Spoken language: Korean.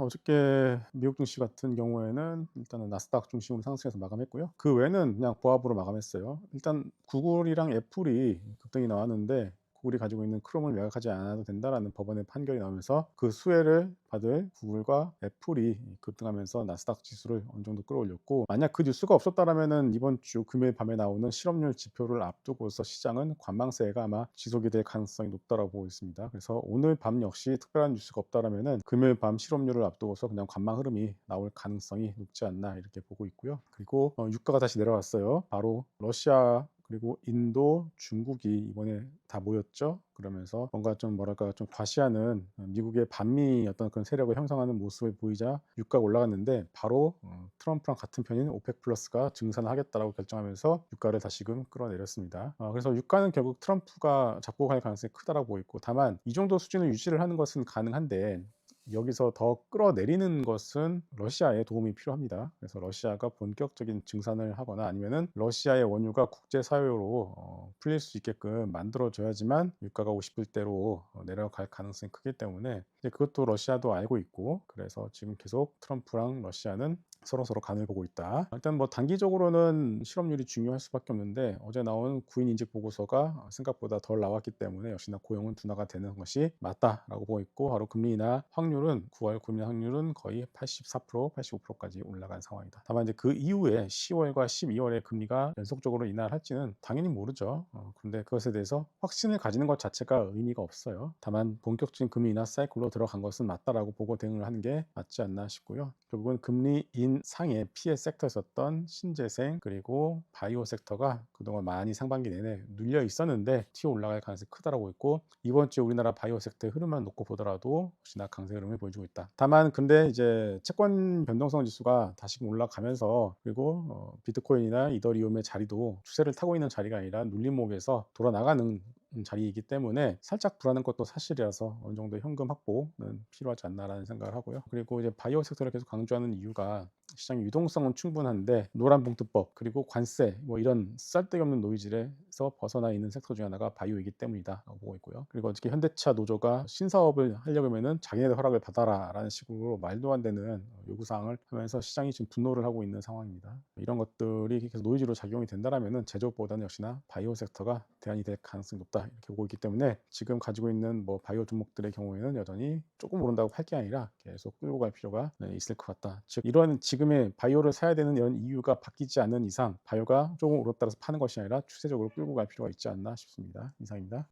어저께 미국 증시 같은 경우에는 일단은 나스닥 중심으로 상승해서 마감했고요. 그 외에는 그냥 보합으로 마감했어요. 일단 구글이랑 애플이 급등이 나왔는데 구글이 가지고 있는 크롬을 매각하지 않아도 된다라는 법원의 판결이 나오면서 그 수혜를 받을 구글과 애플이 급등하면서 나스닥 지수를 어느 정도 끌어올렸고, 만약 그 뉴스가 없었다라면은 이번 주 금요일 밤에 나오는 실업률 지표를 앞두고서 시장은 관망세가 아마 지속이 될 가능성이 높다라고 보고 있습니다. 그래서 오늘 밤 역시 특별한 뉴스가 없다라면은 금요일 밤 실업률을 앞두고서 그냥 관망 흐름이 나올 가능성이 높지 않나 이렇게 보고 있고요. 그리고 유가가 다시 내려왔어요. 바로 러시아 그리고 인도, 중국이 이번에 다 모였죠. 그러면서 뭔가 좀 뭐랄까 좀 과시하는 미국의 반미 어떤 그런 세력을 형성하는 모습을 보이자 유가가 올라갔는데, 바로 트럼프랑 같은 편인 오펙 플러스가 증산을 하겠다라고 결정하면서 유가를 다시금 끌어내렸습니다. 그래서 유가는 결국 트럼프가 잡고 갈 가능성이 크다라고 보고 있고, 다만 이 정도 수준을 유지를 하는 것은 가능한데 여기서 더 끌어내리는 것은 러시아의 도움이 필요합니다. 그래서 러시아가 본격적인 증산을 하거나 아니면은 러시아의 원유가 국제사회로 풀릴 수 있게끔 만들어줘야지만 유가가 50불대로 내려갈 가능성이 크기 때문에 이제 그것도 러시아도 알고 있고, 그래서 지금 계속 트럼프랑 러시아는 서로서로 간을 보고 있다. 일단 뭐 단기적으로는 실업률이 중요할 수밖에 없는데 어제 나온 구인 인직 보고서가 생각보다 덜 나왔기 때문에 역시나 고용은 둔화가 되는 것이 맞다라고 보고 있고, 바로 금리나 확률은 9월 금리 확률은 거의 84%, 85%까지 올라간 상황이다. 다만 이제 그 이후에 10월과 12월에 금리가 연속적으로 인하할지는 당연히 모르죠. 그런데 그것에 대해서 확신을 가지는 것 자체가 의미가 없어요. 다만 본격적인 금리 인하 사이클로 들어간 것은 맞다라고 보고 대응을 하는 게 맞지 않나 싶고요. 결국은 금리 인상의 피해 섹터였었던 신재생 그리고 바이오 섹터가 그동안 많이 상반기 내내 눌려 있었는데 튀어 올라갈 가능성이 크다라고 있고, 이번 주에 우리나라 바이오 섹터의 흐름만 놓고 보더라도 혹시나 강세 흐름을 보여주고 있다. 다만 근데 이제 채권 변동성 지수가 다시금 올라가면서, 그리고 비트코인이나 이더리움의 자리도 추세를 타고 있는 자리가 아니라 눌림목에서 돌아 나가는 자리이기 때문에 살짝 불안한 것도 사실이라서 어느 정도 현금 확보는 필요하지 않나라는 생각을 하고요. 그리고 이제 바이오 섹터를 계속 강조하는 이유가 시장 유동성은 충분한데 노란봉투법 그리고 관세 뭐 이런 쓸데없는 노이즈에서 벗어나 있는 섹터 중 하나가 바이오이기 때문이다라고 보고 있고요. 그리고 어떻게 현대차 노조가 신사업을 하려면은 자기네들 허락을 받아라라는 식으로 말도 안 되는 요구사항을 하면서 시장이 지금 분노를 하고 있는 상황입니다. 이런 것들이 계속 노이즈로 작용이 된다라면은 제조업보다는 역시나 바이오 섹터가 대안이 될 가능성이 높다 이렇게 보고 있기 때문에 지금 가지고 있는 뭐 바이오 종목들의 경우에는 여전히 조금 오른다고 팔 게 아니라 계속 끌고 갈 필요가 있을 것 같다. 즉 이런 지금의 바이오를 사야 되는 이런 이유가 바뀌지 않는 이상 바이오가 조금 오르다라서 파는 것이 아니라 추세적으로 끌고 갈 필요가 있지 않나 싶습니다. 이상입니다.